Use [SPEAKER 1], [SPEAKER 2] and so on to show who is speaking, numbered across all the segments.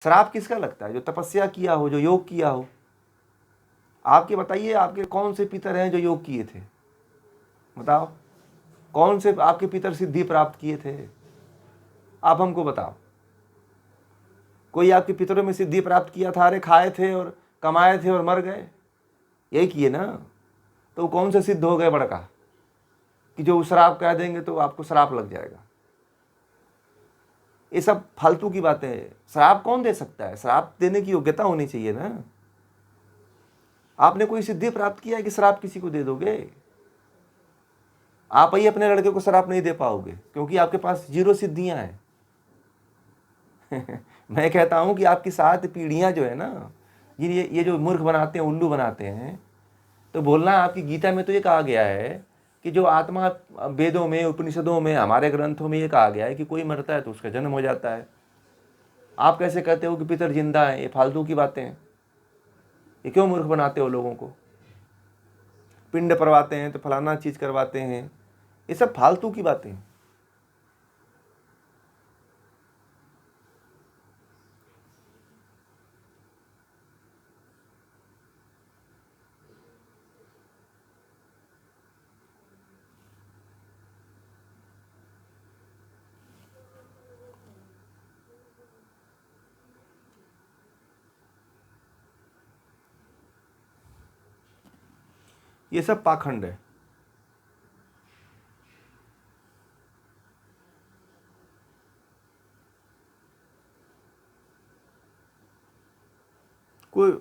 [SPEAKER 1] श्राप किसका लगता है? जो तपस्या किया हो, जो योग किया हो। आपके बताइए, आपके कौन से पितर हैं जो योग किए थे? बताओ, कौन से आपके पितर सिद्धि प्राप्त किए थे? आप हमको बताओ। कोई आपके पितरों में सिद्धि प्राप्त किया था? अरे खाए थे और कमाए थे और मर गए, यही किए ना। तो कौन से सिद्ध हो गए बड़का कि जो श्राप कह देंगे तो आपको श्राप लग जाएगा? ये सब फालतू की बातें हैं। श्राप कौन दे सकता है? श्राप देने की योग्यता होनी चाहिए ना। आपने कोई सिद्धि प्राप्त किया है कि श्राप किसी को दे दोगे? आप ही अपने लड़के को श्राप नहीं दे पाओगे क्योंकि आपके पास 0 सिद्धियां हैं। मैं कहता हूं कि आपकी 7 पीढ़ियां जो है ना, ये जो मूर्ख बनाते हैं, उल्लू बनाते हैं, तो बोलना आपकी गीता में तो ये कहा गया है कि जो आत्मा, वेदों में, उपनिषदों में, हमारे ग्रंथों में ये कहा गया है कि कोई मरता है तो उसका जन्म हो जाता है। आप कैसे कहते हो कि पितर जिंदा है? ये फालतू की बातें हैं। ये क्यों मूर्ख बनाते हो लोगों को? पिंड परवाते हैं तो फलाना चीज करवाते हैं, ये सब फालतू की बातें हैं। ये सब पाखंड है। कोई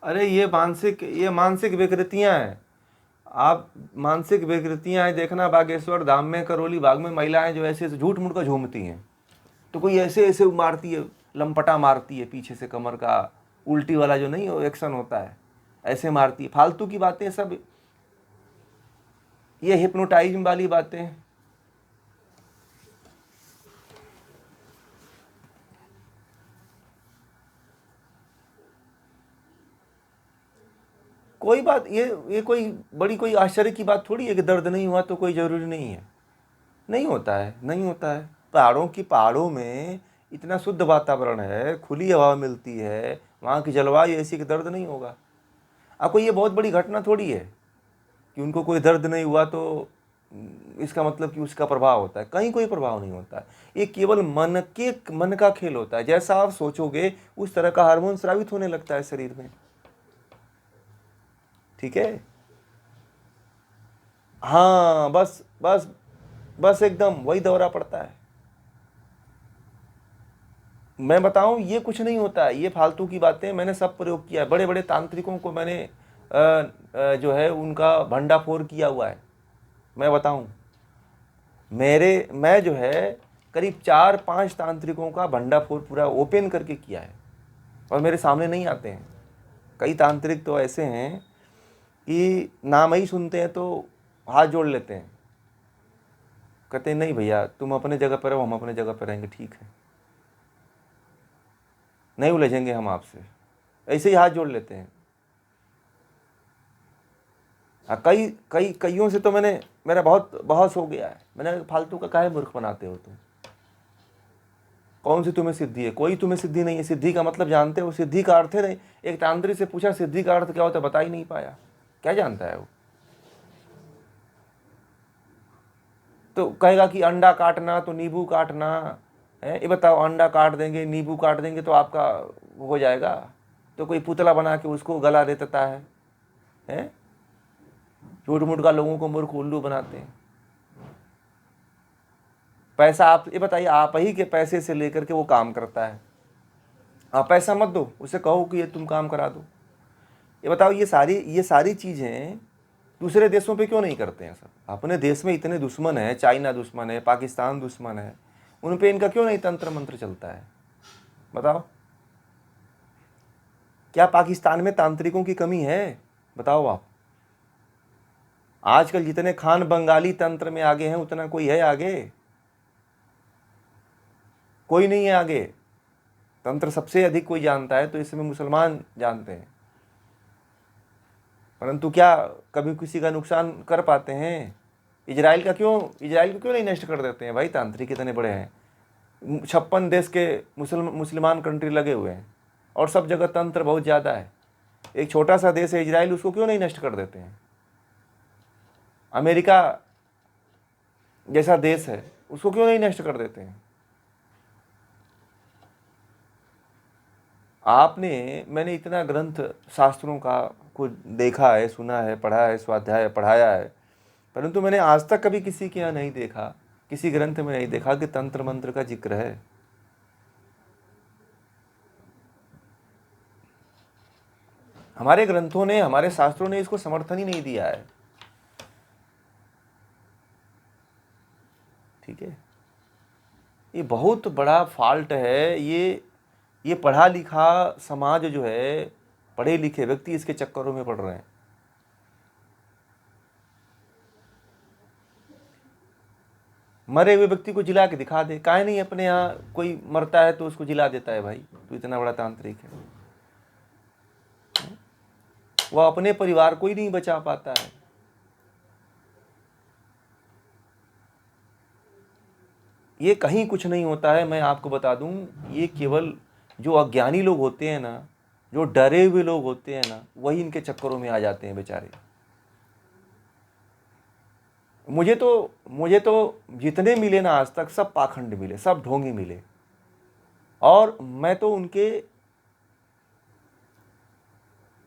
[SPEAKER 1] अरे ये मानसिक विकृतियां हैं। आप मानसिक विकृतियां हैं। देखना बागेश्वर धाम में, करौली बाग में महिलाएं जो ऐसे झूठ मूठ का झूमती हैं, तो कोई ऐसे ऐसे मारती है, लंपटा मारती है पीछे से, कमर का उल्टी वाला जो नहीं एक्शन होता है, ऐसे मारती है। फालतू की बातें सब, ये हिप्नोटाइज्म वाली बातें। कोई बात, ये कोई बड़ी कोई आश्चर्य की बात थोड़ी है कि दर्द नहीं हुआ तो कोई जरूरी नहीं है। नहीं होता है, नहीं होता है। पहाड़ों में इतना शुद्ध वातावरण है, खुली हवा मिलती है, वहाँ की जलवायु ऐसी कि दर्द नहीं होगा। आपको ये बहुत बड़ी घटना थोड़ी है कि उनको कोई दर्द नहीं हुआ तो इसका मतलब कि उसका प्रभाव होता है। कहीं कोई प्रभाव नहीं होता है। ये केवल मन का खेल होता है। जैसा आप सोचोगे उस तरह का हार्मोन स्रावित होने लगता है शरीर में। ठीक है। हाँ, बस बस बस एकदम वही दौरा पड़ता है। मैं बताऊं, ये कुछ नहीं होता है। ये फालतू की बातें मैंने सब प्रयोग किया है। बड़े बड़े तांत्रिकों को मैंने जो है उनका भंडाफोड़ किया हुआ है। मैं बताऊं, मैं जो है करीब 4-5 तांत्रिकों का भंडाफोड़ पूरा ओपन करके किया है और मेरे सामने नहीं आते हैं। कई तांत्रिक तो ऐसे हैं कि नाम ही सुनते हैं तो हाथ जोड़ लेते हैं, कहते हैं नहीं भैया तुम अपने जगह पर रहो, हम अपने जगह पर रहेंगे, ठीक है, नहीं उलझेंगे हम आपसे, ऐसे ही हाथ जोड़ लेते हैं। कई कई कईयों से तो मेरा बहुत बहस हो गया है। मैंने फालतू का काहे मूर्ख बनाते हो तुम? कौन सी तुम्हें सिद्धि है? कोई तुम्हें सिद्धि नहीं है। सिद्धि का मतलब जानते हो? सिद्धि का अर्थ है नहीं। एक तांत्रिक से पूछा सिद्धि का अर्थ क्या होता है, बता ही नहीं पाया। क्या जानता है वो? तो कहेगा कि अंडा काटना तो नींबू काटना है। ये बताओ, अंडा काट देंगे, नींबू काट देंगे तो आपका हो जाएगा? तो कोई पुतला बना के उसको गला दे देता है? झूठ मूठ का लोगों को मूर्ख उल्लू बनाते हैं। पैसा, आप ये बताइए, आप ही के पैसे से लेकर के वो काम करता है। आप पैसा मत दो, उसे कहो कि ये तुम काम करा दो। ये बताओ, ये सारी चीज़ें दूसरे देशों पे क्यों नहीं करते हैं सब? अपने देश में इतने दुश्मन है, चाइना दुश्मन है, पाकिस्तान दुश्मन है, उन पे इनका क्यों नहीं तंत्र मंत्र चलता है? बताओ, क्या पाकिस्तान में तांत्रिकों की कमी है? बताओ आप। आजकल जितने खान बंगाली तंत्र में आगे हैं उतना कोई है आगे? कोई नहीं है आगे। तंत्र सबसे अधिक कोई जानता है तो इसमें मुसलमान जानते हैं, परंतु क्या कभी किसी का नुकसान कर पाते हैं? इजराइल को क्यों नहीं नष्ट कर देते हैं भाई? तांत्रिक इतने बड़े हैं, 56 देश के मुसलमान कंट्री लगे हुए हैं और सब जगह तंत्र बहुत ज़्यादा है। एक छोटा सा देश है इजराइल, उसको क्यों नहीं नष्ट कर देते हैं? अमेरिका जैसा देश है, उसको क्यों नहीं नष्ट कर देते हैं? मैंने इतना ग्रंथ शास्त्रों का कुछ देखा है, सुना है, पढ़ा है, स्वाध्याय पढ़ाया है, परंतु मैंने आज तक कभी किसी के यहाँ नहीं देखा, किसी ग्रंथ में नहीं देखा कि तंत्र मंत्र का जिक्र है। हमारे ग्रंथों ने, हमारे शास्त्रों ने इसको समर्थन ही नहीं दिया है। ठीक है, ये बहुत बड़ा फॉल्ट है। ये पढ़ा लिखा समाज जो है, पढ़े लिखे व्यक्ति इसके चक्करों में पड़ रहे हैं। मरे हुए व्यक्ति को जिला के दिखा दे, काहे नहीं? अपने यहाँ कोई मरता है तो उसको जिला देता है, भाई तू इतना बड़ा तांत्रिक है। वह अपने परिवार को ही नहीं बचा पाता है। ये कहीं कुछ नहीं होता है। मैं आपको बता दूं, ये केवल जो अज्ञानी लोग होते हैं ना, जो डरे हुए लोग होते हैं ना, वही इनके चक्करों में आ जाते हैं बेचारे। मुझे तो जितने मिले ना आज तक, सब पाखंड मिले, सब ढोंगी मिले। और मैं तो उनके,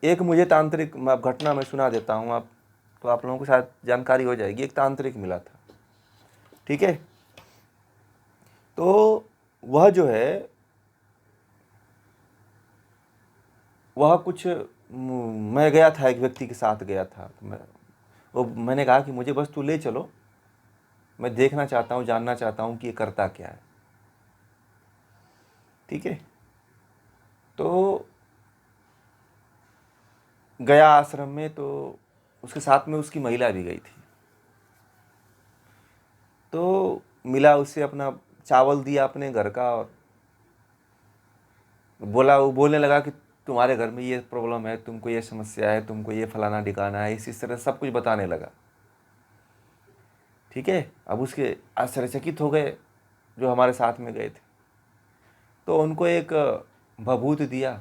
[SPEAKER 1] एक मुझे तांत्रिक घटना मैं सुना देता हूँ आप, तो आप लोगों को शायद जानकारी हो जाएगी। एक तांत्रिक मिला था, ठीक है, तो वह जो है, वह कुछ, मैं गया था, एक व्यक्ति के साथ गया था, मैंने कहा कि मुझे बस तू ले चलो, मैं देखना चाहता हूँ, जानना चाहता हूँ कि ये करता क्या है। ठीक है, तो गया आश्रम में, तो उसके साथ में उसकी महिला भी गई थी। तो मिला उससे, अपना चावल दिया अपने घर का, और वो बोलने लगा कि तुम्हारे घर में ये प्रॉब्लम है, तुमको ये समस्या है, तुमको ये फलाना ठिकाना है, इस तरह सब कुछ बताने लगा। ठीक है, अब उसके आश्चर्यचकित हो गए जो हमारे साथ में गए थे। तो उनको एक भभूत दिया,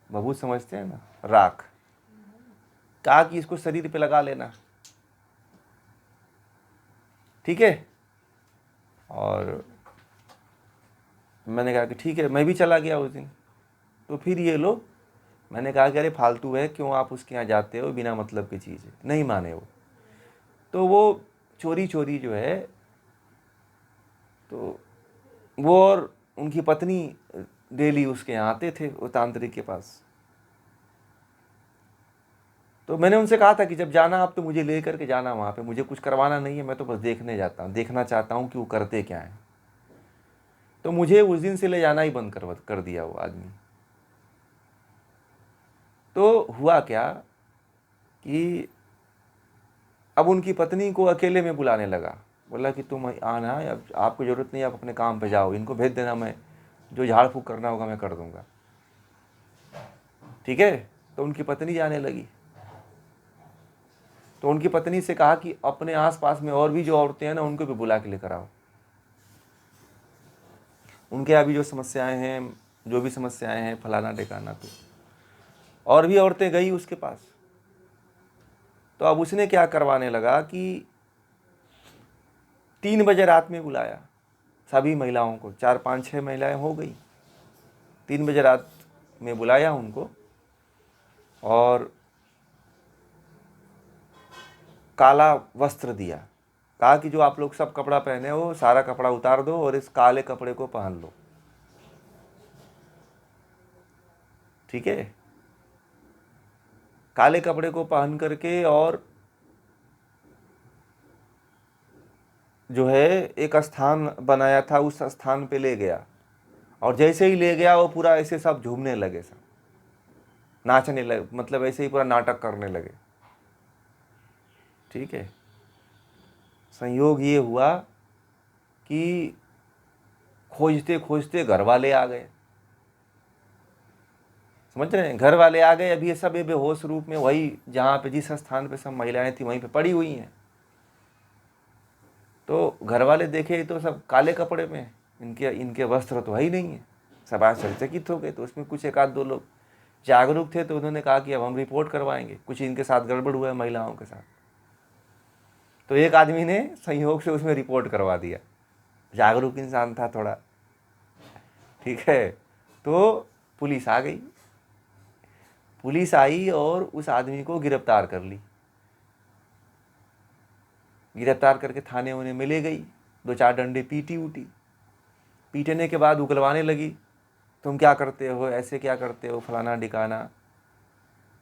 [SPEAKER 1] भभूत समझते हैं ना, राख, कहा कि इसको शरीर पे लगा लेना। ठीक है, और मैंने कहा कि ठीक है, मैं भी चला गया उस दिन। तो फिर ये लोग, मैंने कहा कि अरे फालतू है, क्यों आप उसके यहाँ जाते हो, बिना मतलब की चीज़ है। नहीं माने वो, तो वो चोरी चोरी जो है, तो वो और उनकी पत्नी डेली उसके यहाँ आते थे, वो तांत्रिक के पास। तो मैंने उनसे कहा था कि जब जाना आप तो मुझे ले करके जाना वहाँ पे, मुझे कुछ करवाना नहीं है, मैं तो बस देखने जाता हूँ, देखना चाहता हूँ कि वो करते क्या है। तो मुझे उस दिन से ले जाना ही बंद कर दिया वो आदमी। तो हुआ क्या कि अब उनकी पत्नी को अकेले में बुलाने लगा, बोला कि तुम आना, अब आपको ज़रूरत नहीं, आप अपने काम पे जाओ, इनको भेज देना, मैं जो झाड़ फूँक करना होगा मैं कर दूँगा। ठीक है, तो उनकी पत्नी जाने लगी। तो उनकी पत्नी से कहा कि अपने आसपास में और भी जो औरतें हैं ना, उनको भी बुला के लेकर आओ, उनके अभी जो समस्याएं हैं, जो भी समस्याएं हैं, फलाना ठिकाना। तो और भी औरतें गई उसके पास। तो अब उसने क्या करवाने लगा कि 3 बजे रात में बुलाया सभी महिलाओं को, 4 5 6 महिलाएं हो गई। 3 बजे रात में बुलाया उनको, और काला वस्त्र दिया, कहा कि जो आप लोग सब कपड़ा पहने हो, सारा कपड़ा उतार दो और इस काले कपड़े को पहन लो। ठीक है, काले कपड़े को पहन करके, और जो है एक स्थान बनाया था, उस स्थान पे ले गया, और जैसे ही ले गया वो पूरा ऐसे सब झूमने लगे, सब नाचने लगे, मतलब ऐसे ही पूरा नाटक करने लगे। ठीक है, संयोग ये हुआ कि खोजते खोजते घर वाले आ गए। समझ रहे हैं, घर वाले आ गए। अभी ये सब ये बेहोश रूप में वही, जहाँ पे जिस स्थान पे सब महिलाएं थी वहीं पे पड़ी हुई हैं। तो घर वाले देखे तो सब काले कपड़े में हैं, इनके इनके वस्त्र तो है ही नहीं है। सब आश्चर्यचकित हो गए। तो उसमें कुछ एक आध दो लोग जागरूक थे, तो उन्होंने कहा कि अब हम रिपोर्ट करवाएंगे, कुछ इनके साथ गड़बड़ हुआ है महिलाओं के साथ। तो एक आदमी ने संयोग से उसमें रिपोर्ट करवा दिया, जागरूक इंसान था थोड़ा, ठीक है। तो पुलिस आ गई, पुलिस आई और उस आदमी को गिरफ्तार कर ली। गिरफ्तार करके थाने उन्हें मिले गई, 2-4 डंडे पीटी उटी। पीटने के बाद उगलवाने लगी, तुम क्या करते हो, ऐसे क्या करते हो, फलाना ढिकाना।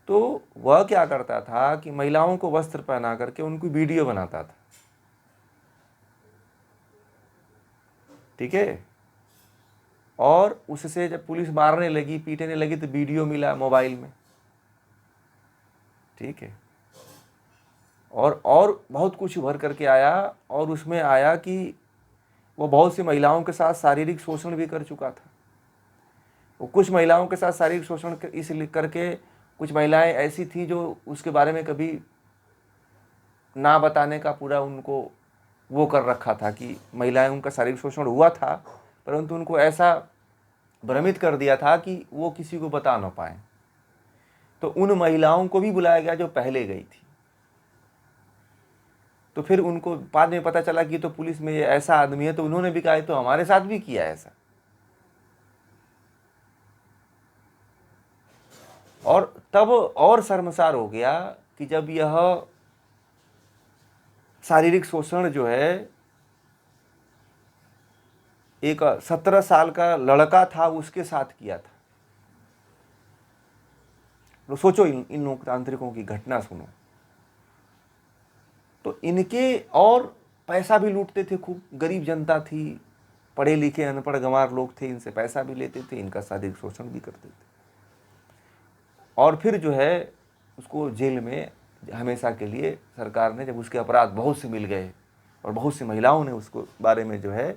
[SPEAKER 1] तो वह क्या करता था कि महिलाओं को वस्त्र पहना करके उनको वीडियो बनाता था, ठीक है। और उससे जब पुलिस मारने लगी, पीटने लगी, तो वीडियो मिला मोबाइल में, ठीक है। और बहुत कुछ उभर करके आया, और उसमें आया कि वो बहुत सी महिलाओं के साथ शारीरिक शोषण भी कर चुका था। वो कुछ महिलाओं के साथ शारीरिक शोषण इसलिए करके, कुछ महिलाएं ऐसी थी जो उसके बारे में कभी ना बताने का पूरा उनको वो कर रखा था कि महिलाएं, उनका शारीरिक शोषण हुआ था, परंतु उनको ऐसा भ्रमित कर दिया था कि वो किसी को बता ना पाए। तो उन महिलाओं को भी बुलाया गया जो पहले गई थी। तो फिर उनको बाद में पता चला कि तो पुलिस में ये ऐसा आदमी है, तो उन्होंने भी कहा तो हमारे साथ भी किया ऐसा। और तब और शर्मसार हो गया कि जब यह शारीरिक शोषण जो है एक 17 साल का लड़का था उसके साथ किया था। तो सोचो इन लोकतांत्रिकों की घटना सुनो। तो इनके और पैसा भी लूटते थे खूब, गरीब जनता थी, पढ़े लिखे अनपढ़ गंवार लोग थे, इनसे पैसा भी लेते थे, इनका शारीरिक शोषण भी करते थे। और फिर जो है उसको जेल में हमेशा के लिए सरकार ने, जब उसके अपराध बहुत से मिल गए और बहुत सी महिलाओं ने उसको बारे में जो है,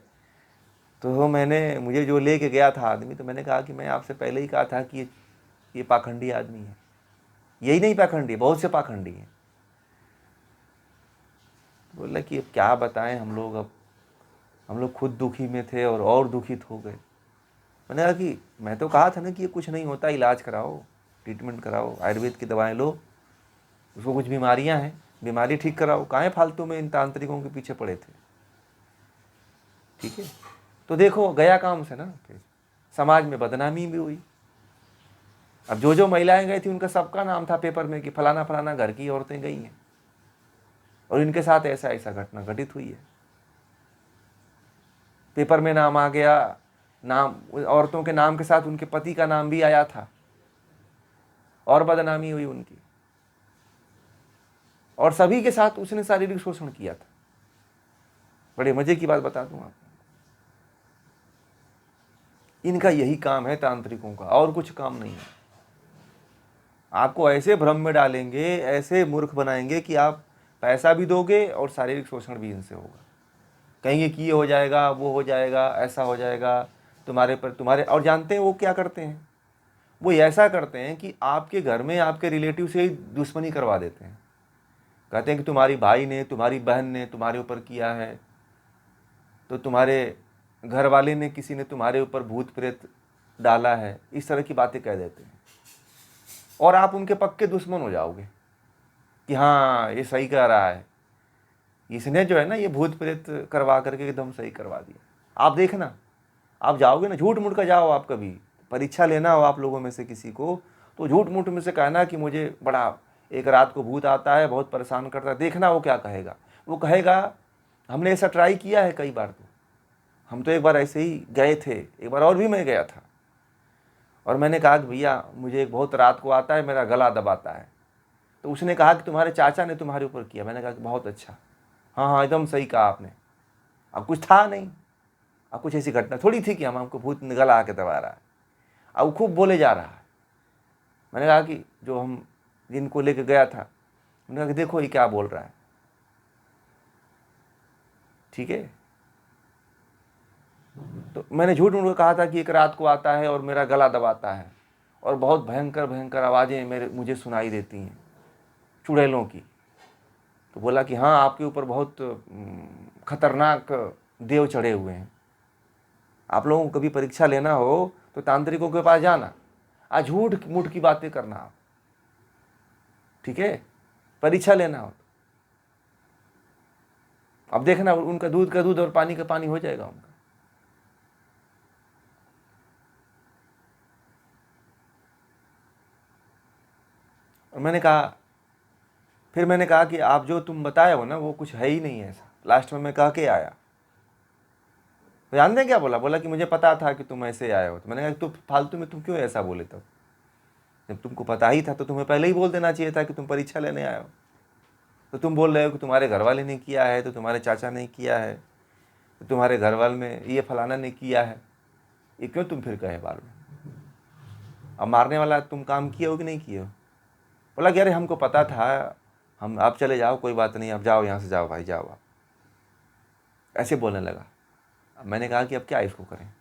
[SPEAKER 1] तो मुझे जो लेके गया था आदमी, तो मैंने कहा कि मैं आपसे पहले ही कहा था कि ये पाखंडी आदमी है। यही नहीं पाखंडी, बहुत से पाखंडी हैं। बोला कि अब क्या बताएं हम लोग, अब हम लोग खुद दुखी में थे और दुखित हो गए। मैंने कहा कि मैं तो कहा था ना कि ये कुछ नहीं होता, इलाज कराओ, ट्रीटमेंट कराओ, आयुर्वेद की दवाएं लो, उसको कुछ बीमारियां हैं, बीमारी ठीक कराओ, काहे फालतू में इन तांत्रिकों के पीछे पड़े थे, ठीक है। तो देखो गया काम से ना, फिर समाज में बदनामी भी हुई। अब जो महिलाएं गई थी उनका सबका नाम था पेपर में कि फलाना फलाना घर की औरतें गई हैं और इनके साथ ऐसा ऐसा घटना घटित हुई है। पेपर में नाम आ गया, नाम औरतों के नाम के साथ उनके पति का नाम भी आया था, और बदनामी हुई उनकी। और सभी के साथ उसने शारीरिक शोषण किया था। बड़े मजे की बात बता दूं आपको, इनका यही काम है तांत्रिकों का, और कुछ काम नहीं है। आपको ऐसे भ्रम में डालेंगे, ऐसे मूर्ख बनाएंगे कि आप पैसा भी दोगे और शारीरिक शोषण भी इनसे होगा। कहेंगे कि ये हो जाएगा, वो हो जाएगा, ऐसा हो जाएगा तुम्हारे पर, तुम्हारे। और जानते हैं वो क्या करते हैं? वो ऐसा करते हैं कि आपके घर में आपके रिलेटिव से ही दुश्मनी करवा देते हैं। कहते हैं कि तुम्हारी भाई ने, तुम्हारी बहन ने तुम्हारे ऊपर किया है, तो तुम्हारे घर वाले ने, किसी ने तुम्हारे ऊपर भूत प्रेत डाला है, इस तरह की बातें कह देते हैं। और आप उनके पक्के दुश्मन हो जाओगे कि हाँ ये सही कह रहा है, इसने जो है ना ये भूत प्रेत करवा करके एकदम सही करवा दिया। आप देखना, आप जाओगे ना, झूठ मूठ का जाओ, आप कभी परीक्षा लेना हो आप लोगों में से किसी को, तो झूठ मूठ में से कहना कि मुझे बड़ा एक रात को भूत आता है, बहुत परेशान करता है। देखना वो क्या कहेगा। वो कहेगा हमने ऐसा ट्राई किया है कई बार, तो हम तो एक बार ऐसे ही गए थे, एक बार और भी मैं गया था, और मैंने कहा कि भैया मुझे एक बहुत रात को आता है, मेरा गला दबाता है। तो उसने कहा कि तुम्हारे चाचा ने तुम्हारे ऊपर किया। मैंने कहा कि बहुत अच्छा, हाँ हाँ एकदम सही कहा आपने। अब कुछ था नहीं, अब कुछ ऐसी घटना थोड़ी थी कि हम हमको भूत गला आके दबा रहा है। अब खूब बोले जा रहा है। मैंने कहा कि जो हम जिनको लेके गया था, उन्होंने कहा कि देखो ये क्या बोल रहा है, ठीक है। तो मैंने झूठ मूठ कहा था कि एक रात को आता है और मेरा गला दबाता है, और बहुत भयंकर भयंकर आवाज़ें मुझे सुनाई देती हैं, चुड़ैलों की। तो बोला कि हाँ आपके ऊपर बहुत खतरनाक देव चढ़े हुए हैं। आप लोगों को कभी परीक्षा लेना हो तो तांत्रिकों के पास जाना, आज झूठ मूठ की बातें करना आप, ठीक है, परीक्षा लेना हो। अब देखना उनका दूध का दूध और पानी का पानी हो जाएगा उनका। और फिर मैंने कहा कि आप जो तुम बताए हो ना वो कुछ है ही नहीं ऐसा। लास्ट में मैं कह के आया, तो जानते हैं क्या बोला कि मुझे पता था कि तुम ऐसे आए हो। तो मैंने कहा तुम फालतू में तुम क्यों ऐसा बोले, तब जब तुमको पता ही था तो तुम्हें पहले ही बोल देना चाहिए था कि तुम परीक्षा लेने आए हो। तो तुम बोल रहे हो कि तुम्हारे घर वाले ने किया है, तो तुम्हारे चाचा ने किया है, तो तुम्हारे घर वाले में ये फलाना ने किया है, ये क्यों तुम फिर कहे बार में। अब मारने वाला तुम काम किए हो कि नहीं किए हो। बोला कि अरे हमको पता था, हम आप चले जाओ, कोई बात नहीं, आप जाओ यहाँ से, जाओ भाई जाओ आप, ऐसे बोलने लगा। अब मैंने कहा कि अब क्या इसको करें।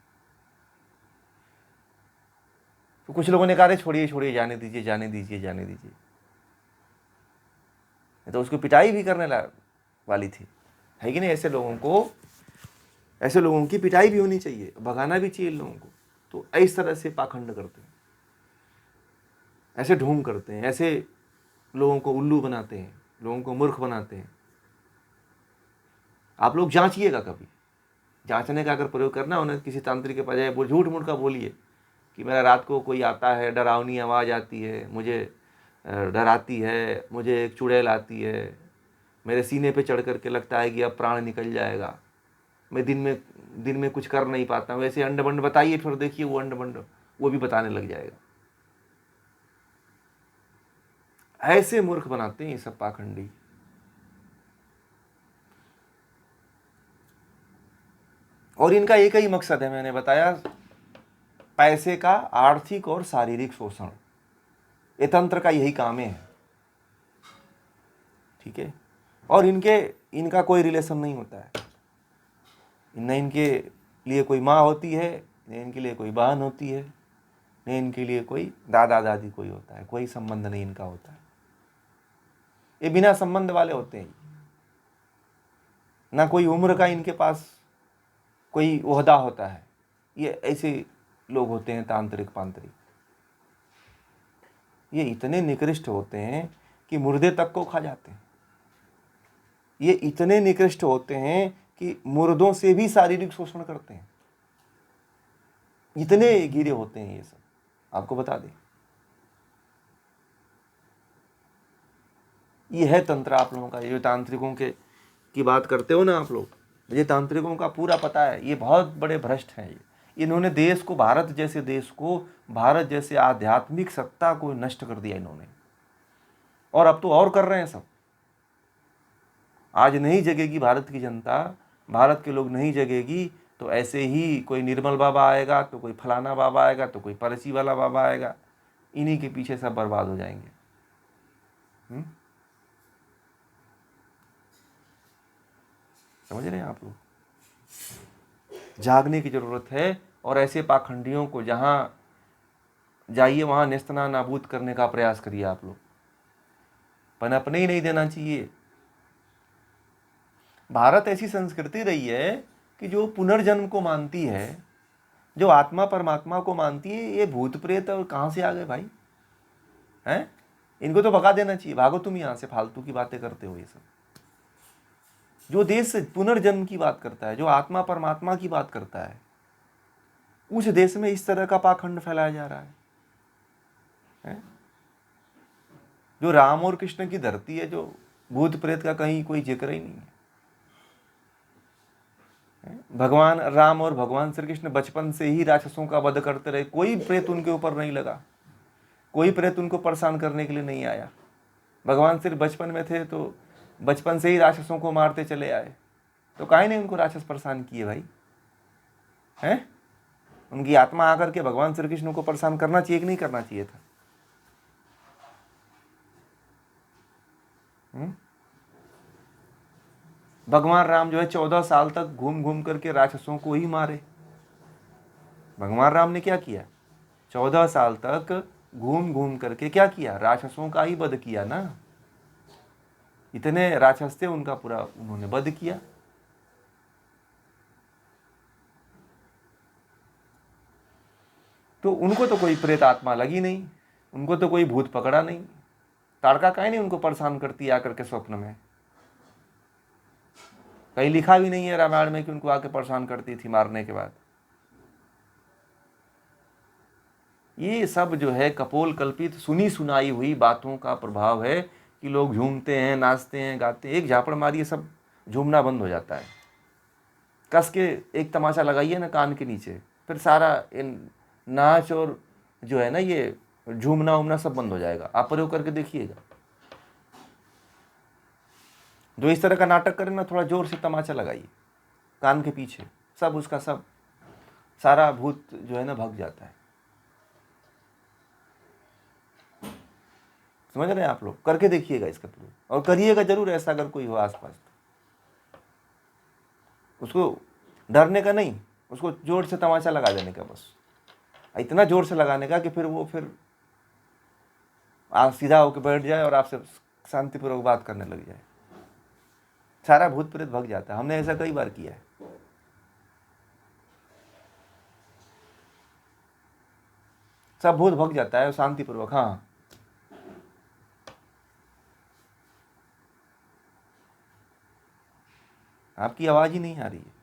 [SPEAKER 1] तो कुछ लोगों ने कहा अरे छोड़िए छोड़िए, जाने दीजिए जाने दीजिए जाने दीजिए। तो उसको पिटाई भी करने वाली थी, है कि नहीं। ऐसे लोगों की पिटाई भी होनी चाहिए, भगाना भी चाहिए लोगों को। तो इस तरह से पाखंड करते हैं, ऐसे ढोंग करते हैं, ऐसे लोगों को उल्लू बनाते हैं, लोगों को मूर्ख बनाते हैं। आप लोग जांचिएगा, कभी जांचने का अगर प्रयोग करना उन्हें किसी तांत्रिक के बजाय वो झूठ मूठ का बोलिए कि मेरा रात को कोई आता है, डरावनी आवाज़ आती है, मुझे डराती है, मुझे एक चुड़ैल आती है, मेरे सीने पे चढ़ करके लगता है कि अब प्राण निकल जाएगा, मैं दिन में कुछ कर नहीं पाता हूँ, ऐसे अंड बंड बताइए। फिर देखिए वो अंड बंड वो भी बताने लग जाएगा। ऐसे मूर्ख बनाते हैं ये सब पाखंडी। और इनका एक ही मकसद है, मैंने बताया, पैसे का आर्थिक और शारीरिक शोषण। ये तंत्र का यही काम है, ठीक है। और इनका कोई रिलेशन नहीं होता है, न इनके लिए कोई माँ होती है, न इनके लिए कोई बहन होती है, न इनके लिए कोई दादा दादी कोई होता है, कोई संबंध नहीं इनका होता है। ये बिना संबंध वाले होते हैं, ना कोई उम्र का इनके पास कोई ओहदा होता है। ये ऐसे लोग होते हैं तांत्रिक पांत्रिक। ये इतने निकृष्ट होते हैं कि मुर्दे तक को खा जाते हैं। ये इतने निकृष्ट होते हैं कि मुर्दों से भी शारीरिक शोषण करते हैं। इतने गिरे होते हैं ये सब, आपको बता दें। ये है तंत्र आप लोगों का। ये तांत्रिकों की बात करते हो ना आप लोग, ये तांत्रिकों का पूरा पता है। ये बहुत बड़े भ्रष्ट हैं। इन्होंने देश को, भारत जैसे देश को, भारत जैसे आध्यात्मिक सत्ता को नष्ट कर दिया इन्होंने। और अब तो और कर रहे हैं सब। आज नहीं जगेगी भारत की जनता, भारत के लोग नहीं जगेगी, तो ऐसे ही कोई निर्मल बाबा आएगा, तो कोई फलाना बाबा आएगा, तो कोई पर्ची वाला बाबा आएगा। इन्हीं के पीछे सब बर्बाद हो जाएंगे। समझ रहे हैं आप लोग। जागने की जरूरत है। और ऐसे पाखंडियों को जहां जाइए वहां नेस्तना नाबूद करने का प्रयास करिए आप लोग। पनपने ही नहीं देना चाहिए। भारत ऐसी संस्कृति रही है कि जो पुनर्जन्म को मानती है, जो आत्मा परमात्मा को मानती है। ये भूत प्रेत और कहां से आ गए भाई, हैं? इनको तो भगा देना चाहिए। भागो तुम यहां से, फालतू की बातें करते हो ये सब। जो देश पुनर्जन्म की बात करता है, जो आत्मा परमात्मा की बात करता है, उस देश में इस तरह का पाखंड फैलाया जा रहा है? जो राम और कृष्ण की धरती है, जो भूत प्रेत का कहीं कोई जिक्र ही नहीं है। भगवान राम और भगवान श्री कृष्ण बचपन से ही राक्षसों का वध करते रहे। कोई प्रेत उनके ऊपर नहीं लगा, कोई प्रेत उनको परेशान करने के लिए नहीं आया। भगवान सिर्फ बचपन में थे तो बचपन से ही राक्षसों को मारते चले आए। तो काहे नहीं उनको राक्षस परेशान किए भाई, हैं? उनकी आत्मा आकर के भगवान श्री कृष्ण को परेशान करना चाहिए कि नहीं करना चाहिए था? भगवान राम जो है 14 साल तक घूम घूम करके राक्षसों को ही मारे। भगवान राम ने क्या किया? 14 साल तक घूम घूम करके क्या किया? राक्षसों का ही वध किया ना। इतने राक्षस थे, उनका पूरा उन्होंने वध किया। तो उनको तो कोई प्रेत आत्मा लगी नहीं, उनको तो कोई भूत पकड़ा नहीं, ताड़का काहे नहीं उनको परेशान करती आकर के स्वप्न में। कहीं लिखा भी नहीं है रामायण में कि उनको आके परेशान करती थी मारने के बाद। ये सब जो है कपोल कल्पित सुनी सुनाई हुई बातों का प्रभाव है कि लोग झूमते हैं, नाचते हैं, गाते हैं। एक झापड़ मारिए सब झूमना बंद हो जाता है। कस के एक तमाशा लगाइए ना कान के नीचे, फिर सारा नाच और जो है ना ये झूमना उमना सब बंद हो जाएगा। आप प्रयोग करके देखिएगा। जो इस तरह का नाटक करे ना, थोड़ा जोर से तमाचा लगाइए कान के पीछे, सब उसका सब सारा भूत जो है ना भग जाता है। समझ रहे हैं आप लोग? करके देखिएगा इसका प्रयोग, और करिएगा जरूर ऐसा अगर कोई हो आसपास तो। उसको डरने का नहीं, उसको जोर से तमाचा लगा देने का, बस इतना जोर से लगाने का कि फिर वो आप सीधा होकर बैठ जाए और आपसे शांतिपूर्वक बात करने लग जाए। सारा भूत प्रेत भग जाता है। हमने ऐसा कई बार किया है। सब भूत भग जाता है शांतिपूर्वक। हाँ, आपकी आवाज ही नहीं आ रही है।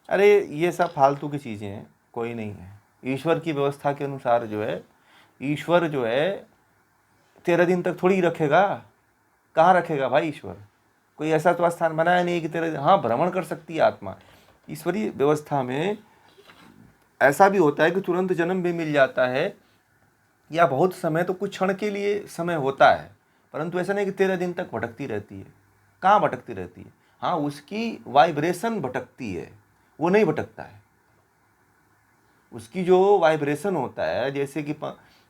[SPEAKER 1] अरे ये सब फालतू की चीज़ें हैं, कोई नहीं है। ईश्वर की व्यवस्था के अनुसार जो है, ईश्वर जो है 13 दिन तक थोड़ी रखेगा। कहाँ रखेगा भाई ईश्वर? कोई ऐसा तो स्थान बनाया नहीं कि 13 दिन। हाँ, भ्रमण कर सकती है आत्मा। ईश्वरीय व्यवस्था में ऐसा भी होता है कि तुरंत जन्म भी मिल जाता है, या बहुत समय तो कुछ क्षण के लिए समय होता है, परंतु ऐसा नहीं कि 13 दिन तक भटकती रहती है। कहाँ भटकती रहती है? हाँ, उसकी वाइब्रेशन भटकती है, वो नहीं भटकता है। उसकी जो वाइब्रेशन होता है,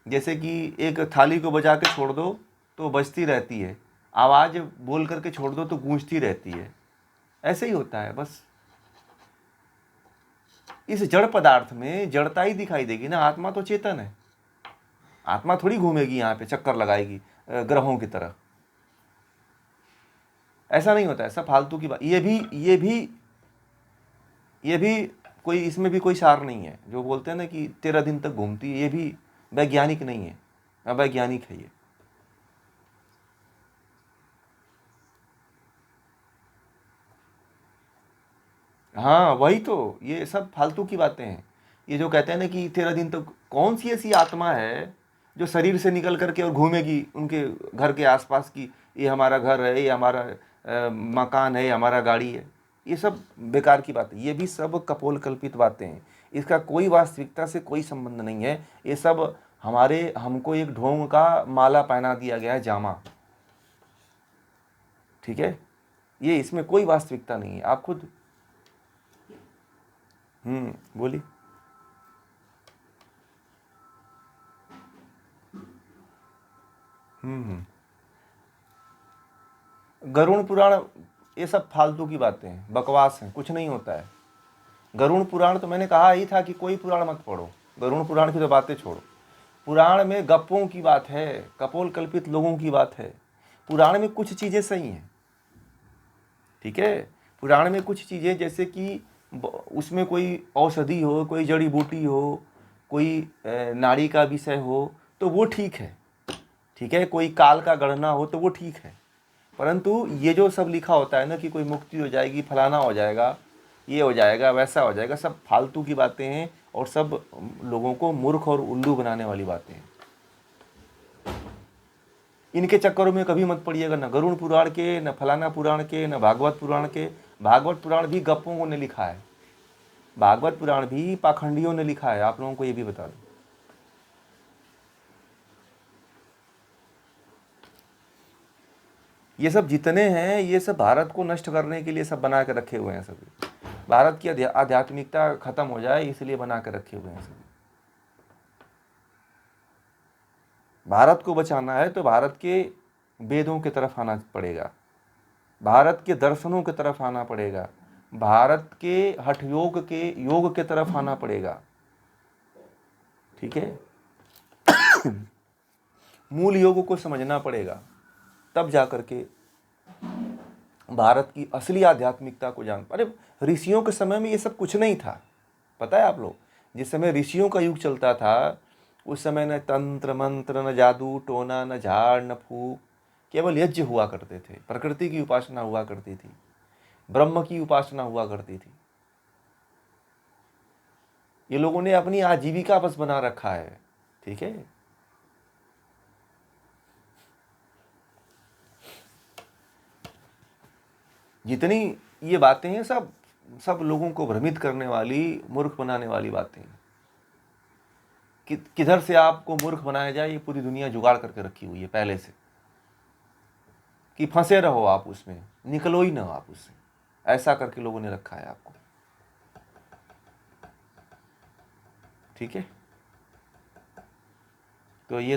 [SPEAKER 1] जैसे कि एक थाली को बजा के छोड़ दो तो बजती रहती है, आवाज़ बोल करके छोड़ दो तो गूंजती रहती है। ऐसे ही होता है बस। इस जड़ पदार्थ में जड़ता ही दिखाई देगी ना। आत्मा तो चेतन है। आत्मा थोड़ी घूमेगी यहाँ पे, चक्कर लगाएगी ग्रहों की तरह। ऐसा नहीं होता है। सब फालतू की बात। ये भी कोई, इसमें भी कोई सार नहीं है। जो बोलते हैं ना कि 13 दिन तक घूमती है, ये भी वैज्ञानिक नहीं है, अवैज्ञानिक है ये। हाँ वही तो, ये सब फालतू की बातें हैं। ये जो कहते हैं ना कि 13 दिन तक, कौन सी ऐसी आत्मा है जो शरीर से निकल करके और घूमेगी उनके घर के आसपास की, ये हमारा घर है, ये हमारा मकान है, ये हमारा गाड़ी है। ये सब बेकार की बात है। ये भी सब कपोल कल्पित बातें हैं। इसका कोई वास्तविकता से कोई संबंध नहीं है। ये सब हमको एक ढोंग का माला पहना दिया गया है, जामा। ठीक है, ये इसमें कोई वास्तविकता नहीं है। आप खुद बोलिए। गरुड़ पुराण ये सब फालतू की बातें हैं, बकवास हैं, कुछ नहीं होता है। गरुड़ पुराण तो मैंने कहा ही था कि कोई पुराण मत पढ़ो। गरुड़ पुराण की तो बातें छोड़ो। पुराण में गप्पों की बात है, कपोल कल्पित लोगों की बात है। पुराण में कुछ चीज़ें सही हैं, ठीक है। पुराण में कुछ चीज़ें, जैसे कि उसमें कोई औषधि हो, कोई जड़ी बूटी हो, कोई नाड़ी का विषय हो तो वो ठीक है, ठीक है। कोई काल का गणना हो तो वो ठीक है। परंतु ये जो सब लिखा होता है ना कि कोई मुक्ति हो जाएगी, फलाना हो जाएगा, ये हो जाएगा, वैसा हो जाएगा, सब फालतू की बातें हैं और सब लोगों को मूर्ख और उल्लू बनाने वाली बातें हैं। इनके चक्करों में कभी मत पड़िएगा, न गरुड़ पुराण के, न फलाना पुराण के, न भागवत पुराण के। भागवत पुराण भी गप्पों ने लिखा है। भागवत पुराण भी पाखंडियों ने लिखा है, आप लोगों को ये भी बता दूं। ये सब जितने हैं, ये सब भारत को नष्ट करने के लिए सब बना के रखे हुए हैं सभी। भारत की आध्यात्मिकता खत्म हो जाए इसलिए बना के रखे हुए हैं सभी। भारत को बचाना है तो भारत के वेदों की तरफ आना पड़ेगा, भारत के दर्शनों की तरफ आना पड़ेगा, भारत के हठ योग के तरफ आना पड़ेगा। ठीक है, मूल योग को समझना पड़ेगा, तब जाकर के भारत की असली आध्यात्मिकता को जान। अरे ऋषियों के समय में ये सब कुछ नहीं था, पता है आप लोग? जिस समय ऋषियों का युग चलता था उस समय न तंत्र मंत्र, न जादू टोना, न झाड़, न फूक, केवल यज्ञ हुआ करते थे, प्रकृति की उपासना हुआ करती थी, ब्रह्म की उपासना हुआ करती थी। ये लोगों ने अपनी आजीविका बस बना रखा है। ठीक है, जितनी ये बातें हैं सब सब लोगों को भ्रमित करने वाली, मूर्ख बनाने वाली बातें हैं। किधर से आपको मूर्ख बनाया जाए ये पूरी दुनिया जुगाड़ करके रखी हुई है पहले से, कि फंसे रहो आप उसमें, निकलो ही ना आप उससे, ऐसा करके लोगों ने रखा है आपको। ठीक है, तो ये